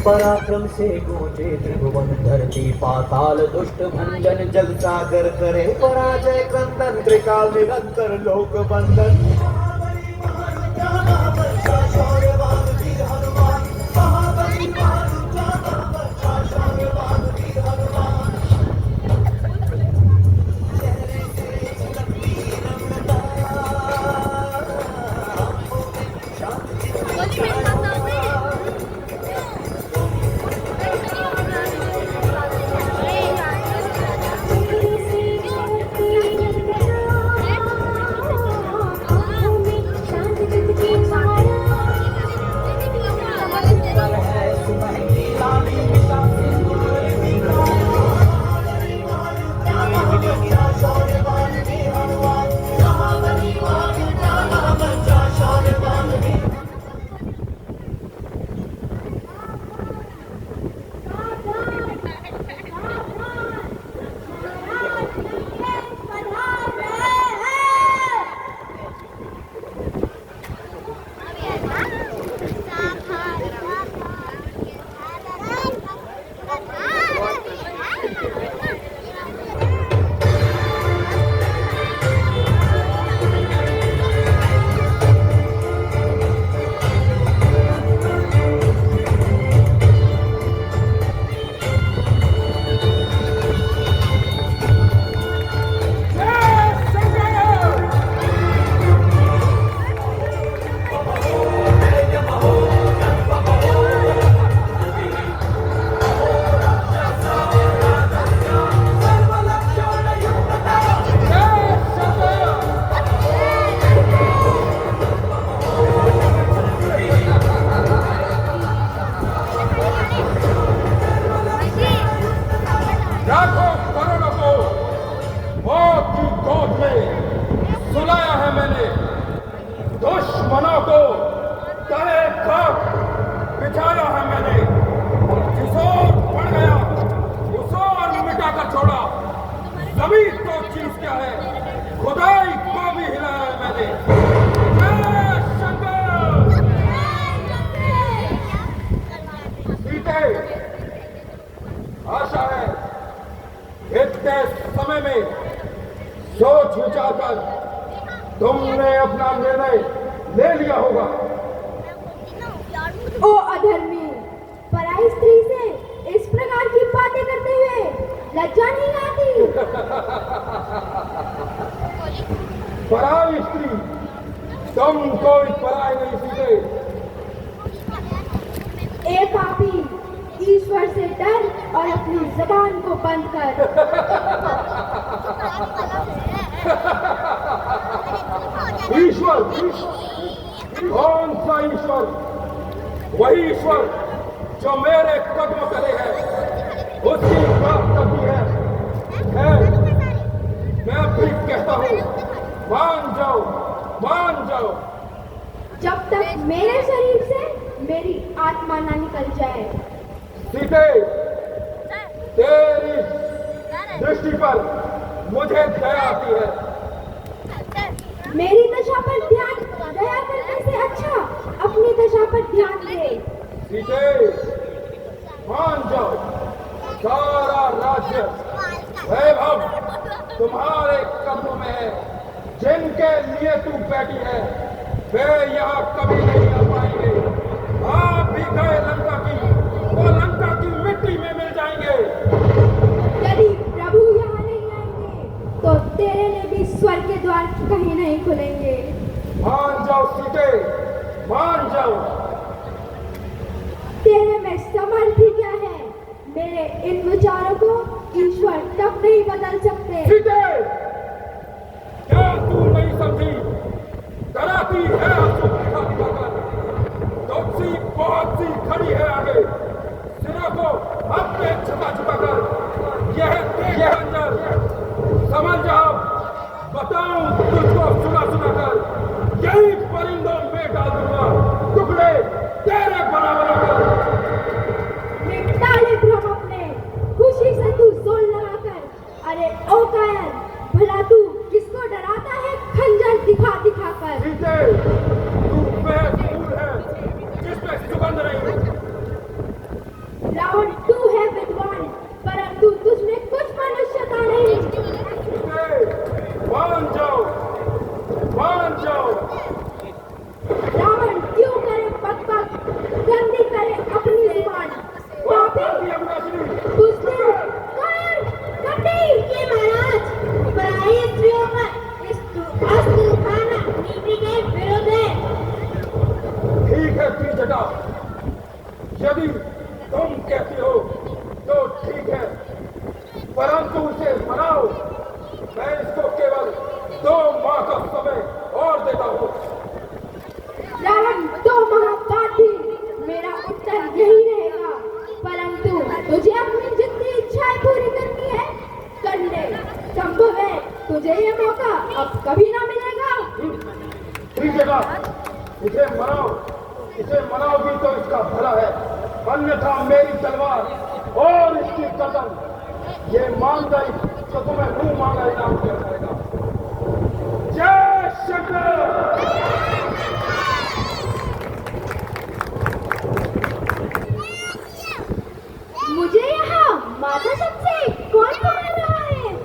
पराक्रम से गूंजे त्रिभुवन धरती पाताल दुष्ट भंजन जग सागर करे पराजय क्रंदन त्रिकाल निरंतर लोक बंधन। दुश्मनों को तले खाक बिछाया है मैंने, जिस ओर बढ़ गया उस ओर मिटा कर छोड़ा। जमीन को चीज क्या है, खुदाई को भी हिलाया है मैंने। जय शंकर। सीते, आशा है इतने समय में सोच विचार कर तुमने अपना निर्णय ले लिया होगा। ओ अधर्मी, पराई स्त्री से इस प्रकार की बातें करते हुए लज्जा नहीं आती? पराई स्त्री? तुम कोई पराई नहीं सीते। ए पापी, ईश्वर से डर और अपनी जबान को बंद कर। ईश्वर? कौन सा ईश्वर? वही ईश्वर जो मेरे कदम तले है, उसकी बात करती है। मैं भी कहता हूँ, मान जाओ, मान जाओ। जब तक मेरे शरीर से मेरी आत्मा ना निकल जाए। सीते, तेरी दृष्टि पर मुझे दया आती है। मेरी दशा पर ध्यान दया करने से अच्छा अपनी दशा पर ध्यान दे। सीते, मान जाओ। सारा राज्य वैभव तुम्हारे कदमों में है। जिनके लिए तू बैठी है वे यहाँ कभी नहीं आ पाएंगे। आप भी गए लंका की, वो लंका की मिट्टी में मिल जाएंगे। यदि प्रभु यहाँ नहीं आएंगे तो तेरे लिए भी स्वर्ग के द्वार कहीं नहीं खुलेंगे। मान जाओ सीते, मान जाओ। तेरे में समर्थी क्या है? मेरे इन विचारों को ईश्वर तब नहीं बदल सकते। सीते, क्या तू नहीं समझी? डराती है आंसू दिखाकर। तुमसी बहुत सी खड़ी है आगे, सिरों को अपने झुका झुका कर। यह अंदर समझ जाओ। बताऊं तुझको सुना सुना कर, यही परिंदों में डाल दूंगा, टुकड़े तेरे बना बना कर। निपटा ले भ्रम अपने, खुशी से तू जोर लगा कर। अरे ओ कायर, भला तू किसको डराता है खंजर दिखा दिखा कर? सीते, तू बेफूल है जिसमें सुगंध नहीं। है त्रिजटा। यदि तुम कहती हो तो ठीक है, परंतु उसे मनाओ। मैं इसको केवल 2 माह का समय और देता हूँ। रावण, 2 माह बाद भी मेरा उत्तर यही रहेगा, परंतु तुझे अपनी जितनी इच्छाएं पूरी करनी है कर ले। संभव है तुझे ये मौका अब कभी ना मिलेगा। ठीक है, इसे मनाओगी तो इसका भला है, अन्यथा मेरी तलवार और इसकी कदम ये मान गई तो तुम्हें मुंह मांगा इनाम दिया जाएगा। जय शंकर। मुझे यहाँ माता सबसे कौन पकड़ रहा है?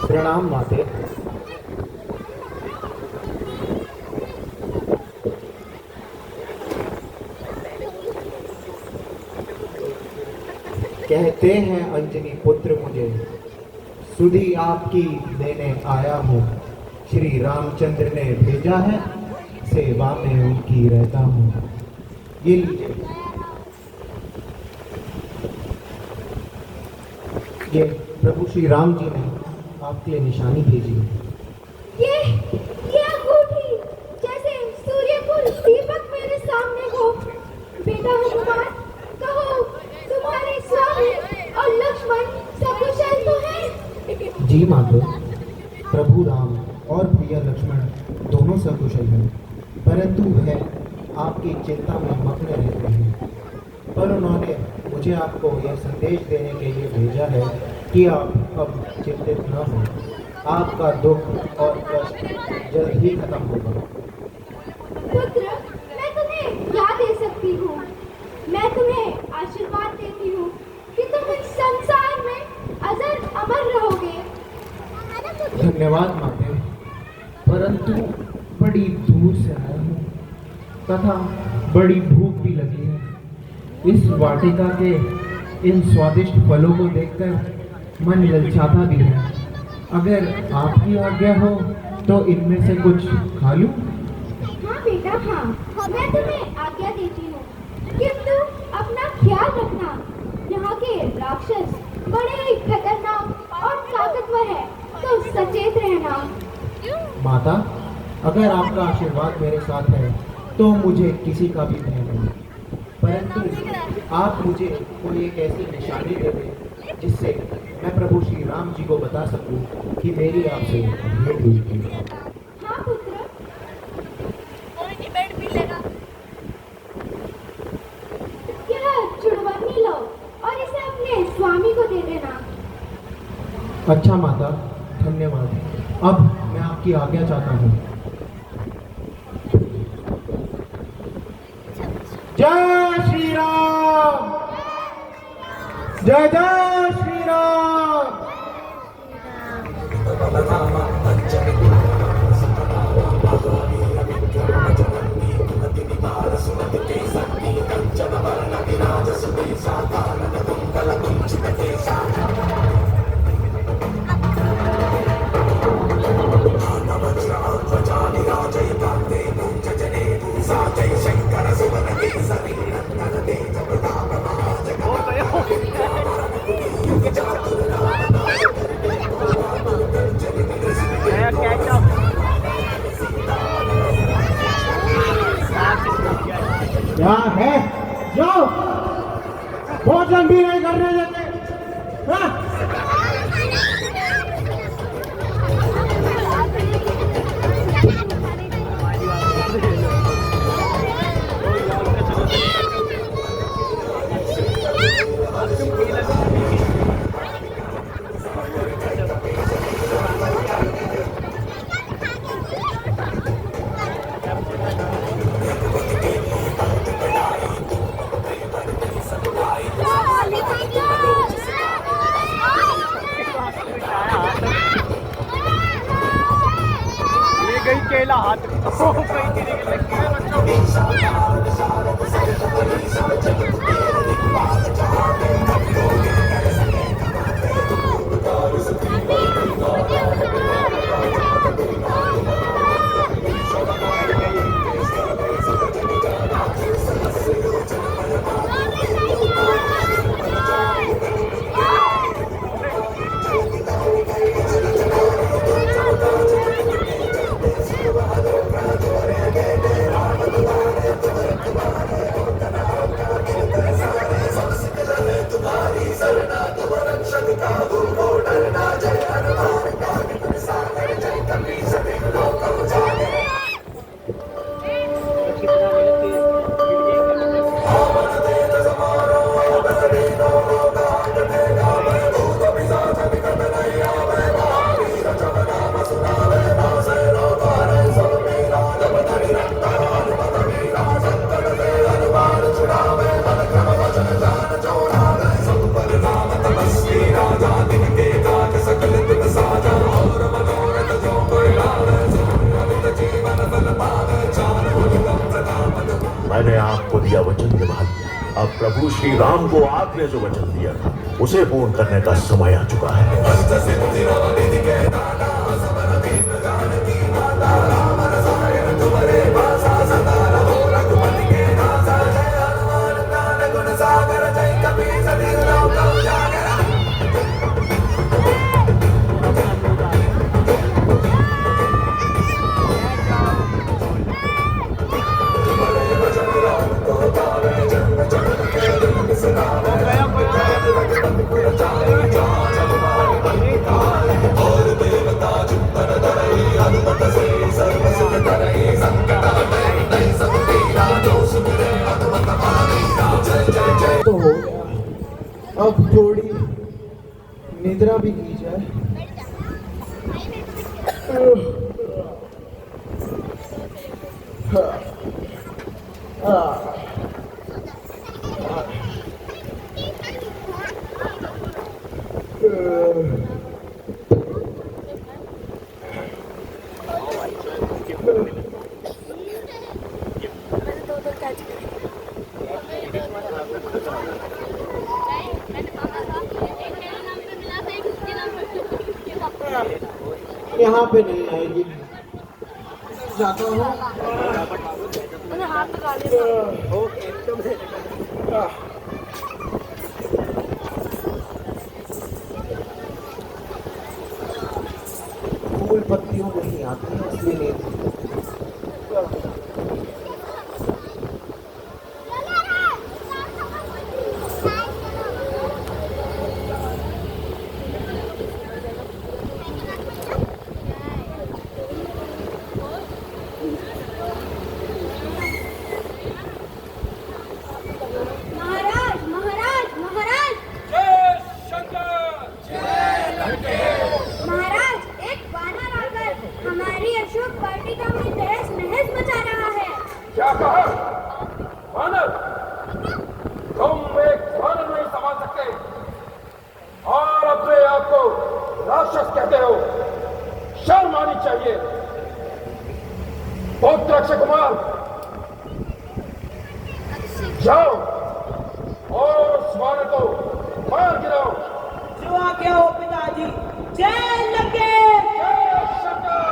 प्रणाम माते। कहते हैं अंजनी पुत्र मुझे सुधी आपकी देने आया हूँ। श्री रामचंद्र ने भेजा है, सेवा में उनकी रहता हूँ। ये लीजिए, ये प्रभु श्री राम जी ने आपके लिए निशानी भेजी है। ये अंगूठी जैसे सूर्यकुल दीपक मेरे सामने हो। बेटा हनुमान, कहो तुम्हारे स्वामी और लक्ष्मण सकुशल तो है? जी मातो, प्रभु राम और प्रिय लक्ष्मण दोनों सकुशल हैं, परंतु वह आपकी चिंता में मग्न रहते हैं। पर उन्होंने मुझे आपको यह संदेश देने के लिए भेजा है कि आप अब चिंतित न हो। आपका दुख और कष्ट जल्द ही खत्म होगा। पुत्र, मैं तुम्हें क्या दे सकती हूँ? मैं तुम्हें आशीर्वाद देती हूँ कि तुम इस संसार में अजर अमर रहोगे। धन्यवाद माते, परंतु बड़ी दूर से आया हूँ तथा बड़ी भूख भी लगी है। इस वाटिका के इन स्वादिष्ट फलों को देखकर मन ललचाता भी है। अगर आपकी आज्ञा हो तो इनमें से कुछ खा लूं? हाँ बेटा, हाँ, मैं तुम्हें आज्ञा देती हूँ, किंतु अपना ख्याल रखना। यहाँ के राक्षस बड़े ही खतरनाक और ताकतवर है, तो सचेत रहना। माता, अगर आपका आशीर्वाद मेरे साथ है तो मुझे किसी का भी भय नहीं, परंतु आप मुझे कोई एक ऐसी निशानी दे दें जिससे मैं प्रभु श्री राम जी को बता सकूं कि मेरी आपसे भेंट हुई थी। हाँ पुत्र, यह चुड़वन्नी लो और इसे अपने स्वामी को दे देना। अच्छा माता, धन्यवाद। अब मैं आपकी आज्ञा चाहता हूँ। जय श्री राम, जय जय श्री राम। क्या है? जाओ, भोजन भी नहीं करने देते। हाँ? गई केला हाथ मैंने आपको दिया वचन निभा लिया। अब प्रभु श्री राम को आपने जो वचन दिया था उसे पूर्ण करने का समय आ चुका है। तो हो गया, अब थोड़ी निद्रा भी की जाए। यहाँ पे नहीं आएगी, जाता हूँ। फूल पत्तियों में नहीं आती है, इसलिए नहीं। क्या कहा? वानर, तुम एक वानर नहीं संभाल सकते और अपने आप को राक्षस कहते हो। शर्म आनी चाहिए। पुत्र अक्षय कुमार, जाओ और उस वानर को मार गिराओ। जो आज्ञा हो पिताजी। जय लंके। जय शंकर।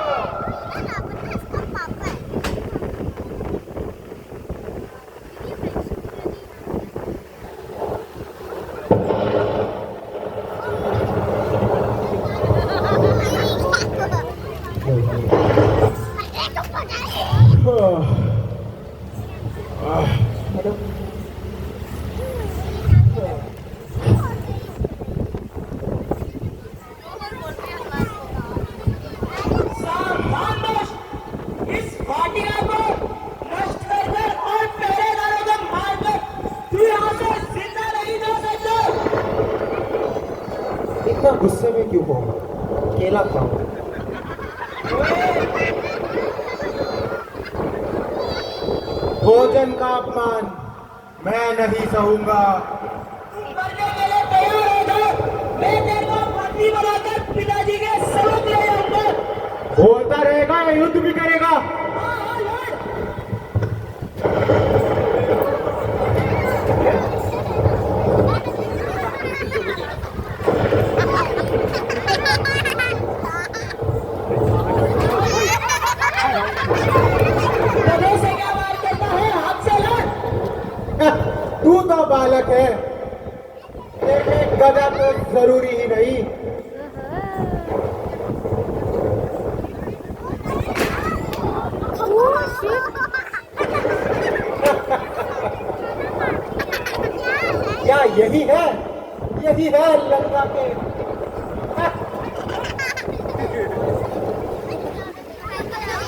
इतना गुस्से में क्यों हो? केला खाओ। भोजन का अपमान मैं नहीं सहूंगा। करने के लिए तैयार हो जाओ। मैं तेरे को पत्नी बनाकर पिताजी के समक्ष ले जाऊंगा। बोलता रहेगा या युद्ध भी करेगा? हाँ, लड़। गधे से क्या वार करता है? हाथ से लड़। तू तो बालक है, तेरे गधा तो जरूरी ही नहीं। क्या यही है? यही है लंका के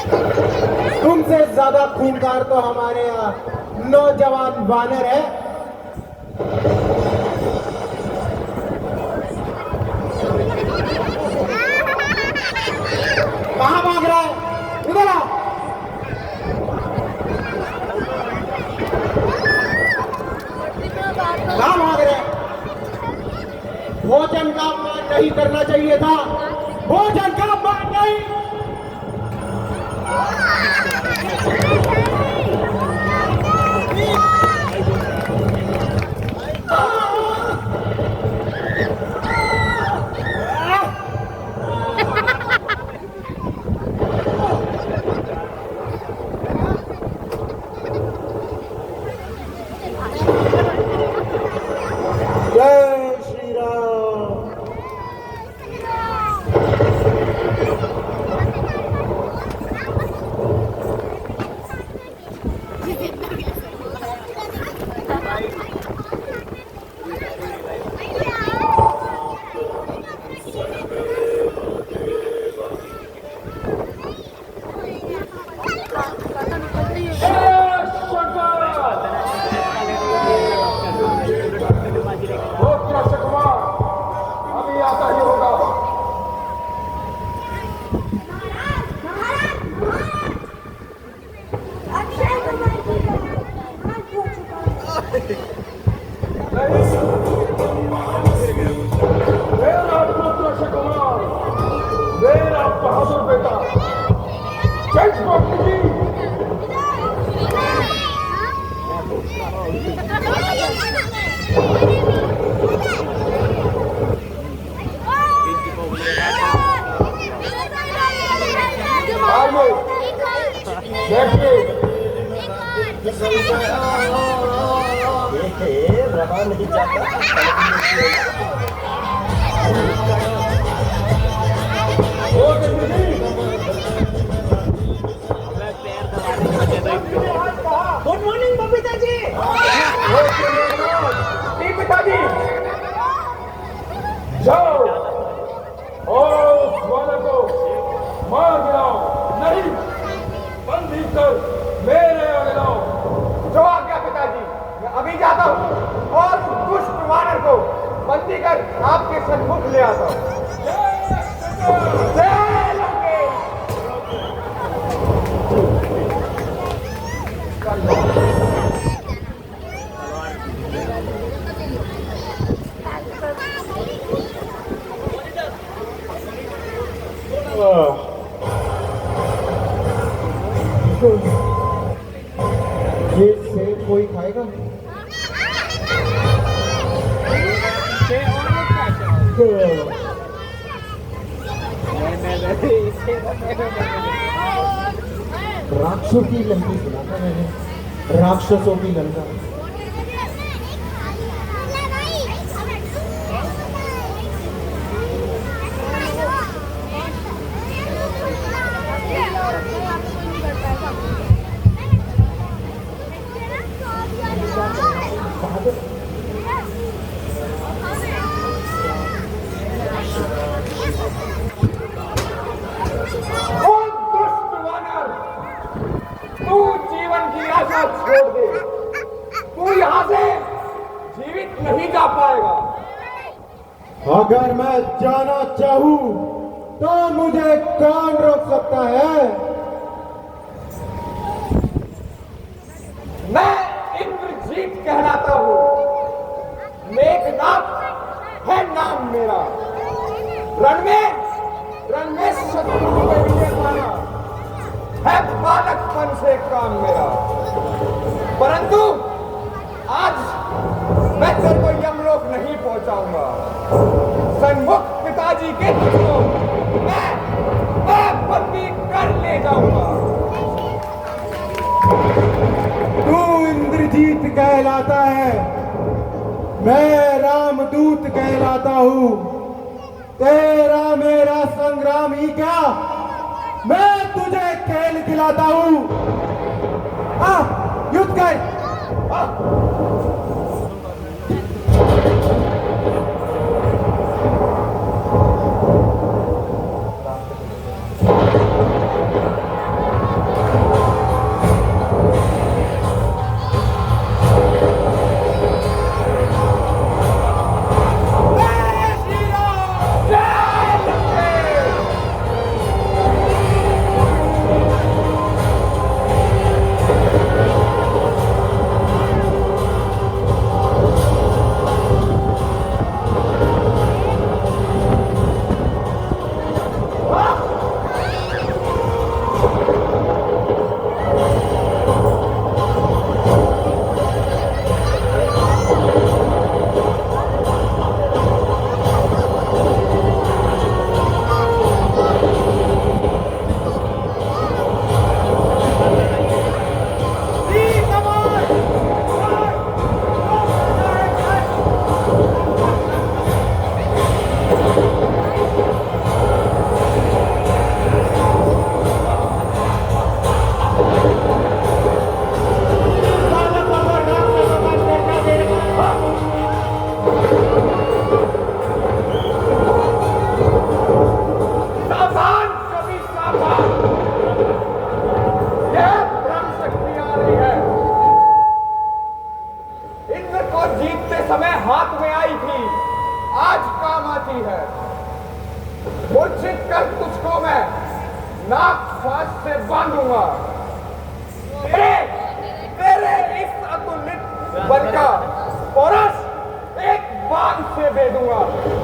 तुमसे ज्यादा खूंखार तो हमारे यहाँ नौजवान वानर है। कहाँ भाग रहा है? इधर आ। कहाँ भाग रहे? भोजन का अपमान नहीं करना चाहिए था। भोजन का अपमान नहीं। जय श्री राम। अभी आता ही होगा। मेरा पुत्र शिकुमार, मेरा बहादुर बेटा चंद्रवंशी जी, आइए बैठिए। रहा नहीं जाता। ओ दीदी, गुड मॉर्निंग बबीता जी। पिताजी जाओ और उस वानर को मार गिराओ, नहीं बंदी कर मेरे आगे लाओ। जो आज्ञा पिताजी, मैं अभी जाता हूँ और उस दुष्ट वानर को बंदी कर आपके सन्मुख ले आता हूँ। जय लंकेश। ये सेब कोई खाएगा? राक्षसों की लंका सुना था मैंने। राक्षसों की लंका। छोड़ दे, तू यहाँ से जीवित नहीं जा पाएगा। अगर मैं जाना चाहूं तो मुझे कौन रोक सकता है? मैं इंद्रजीत कहलाता हूँ, मेघनाथ है नाम मेरा। रण में शत्रु को विजय पाना है बालकपन से काम मेरा। परंतु आज मैं तेरे को यमलोक नहीं पहुंचाऊंगा। सन्मुख पिताजी के तुझको मैं बंदी कर ले जाऊंगा। तू इंद्रजीत कहलाता है, मैं रामदूत कहलाता हूँ। तेरा मेरा संग्राम ही क्या, मैं तुझे खेल खिलाता हूँ। युद्ध कर। आज से बांधूंगा। मेरे मेरे इस अतुलित बल का पोरस एक बांध से दे दूंगा,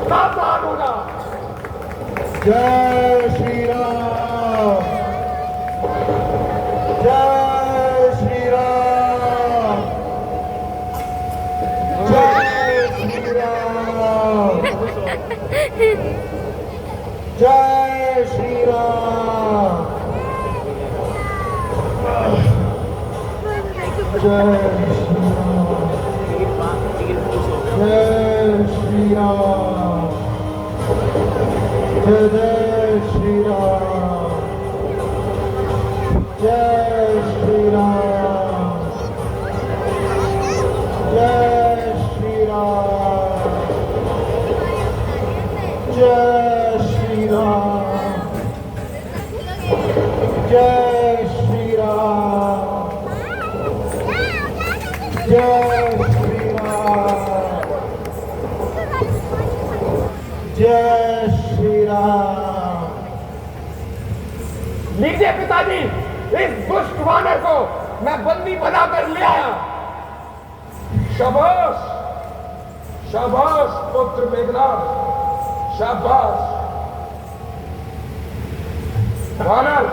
सावधान होना। जय श्री राम, जय श्री राम, जय श्री राम, जय श्री राम, जय श्री राम, जय श्री राम, जय श्री राम, जय श्री राम, जय श्री राम, जय श्री राम, जय श्री राम, जय श्री राम। लीजिए पिताजी, इस दुष्ट वानर को मैं बंदी बनाकर ले आया। शाबाश, शाबाश पुत्र मेघनाथ, शाबाश। वानर,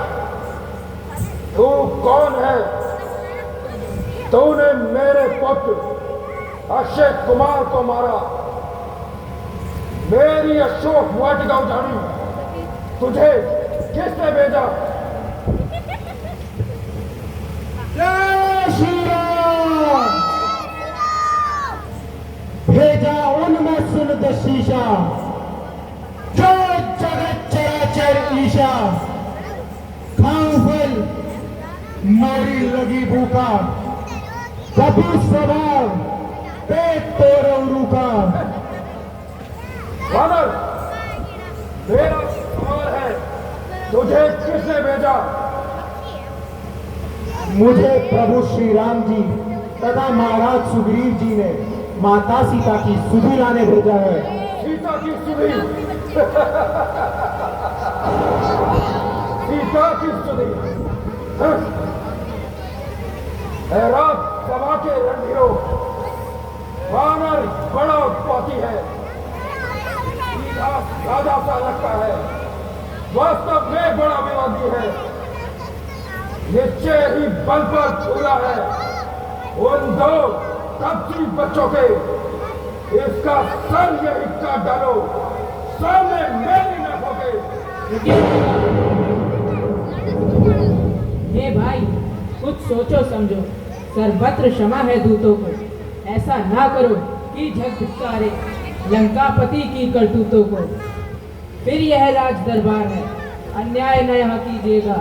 तू कौन है? तूने मेरे पुत्र अक्षय कुमार को मारा, मेरी अशोक वाटिका उजाड़ी, तुझे किसने भेजा? जय श्री राम। भेजा उनमें सुन दशीशा, जो जगत चराचर ईशा, खाऊं फल मोरी लगी भूखा, कभी सवार पेट तोड़ो रूखा। वानर, मेरा सवाल है, तुझे किसने भेजा? मुझे प्रभु श्री राम जी तथा महाराज सुग्रीव जी ने माता सीता की सुधि लाने भेजा है। सीता की सुधि? सीता की सुधि? रात सभा के रणधीरों, वानर बड़ा उत्पाती है, राजा सा लगता है, वास्तव में बड़ा विवादी है। निश्चय ही बल पर छूला है उन दो कपटी बच्चों के। इसका सर यही काट डालो, सामने मेरी न होगे। हे भाई, कुछ सोचो समझो, सर्वत्र क्षमा है दूतों को। ऐसा ना करो कि झक धिक्कारे लंकापति की करतूतों को। फिर यह राज दरबार है, अन्याय न यहाँ कीजिएगा।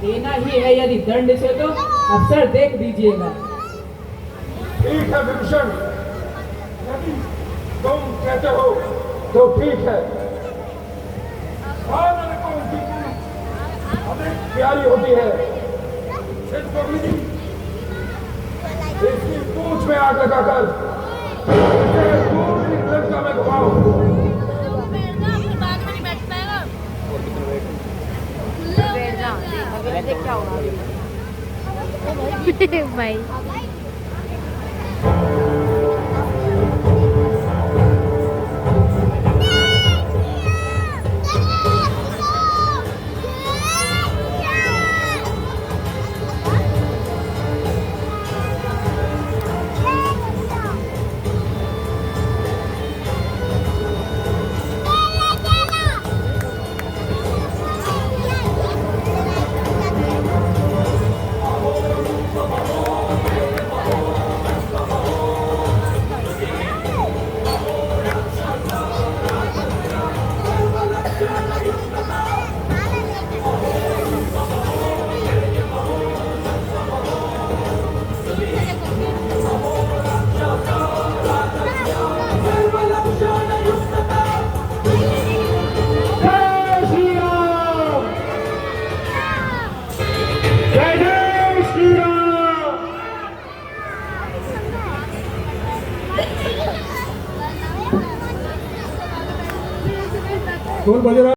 देना ही है यदि दंड से तो अवसर देख दीजिएगा। ठीक है विभीषण, यदि तुम कहते हो तो ठीक है। वानर को उनकी पूंछ हमें प्यारी होती है, इसकी पूंछ में आग लगाकर इसे पूरी लंका में घुमाओ। भाई कौन बज रहा है?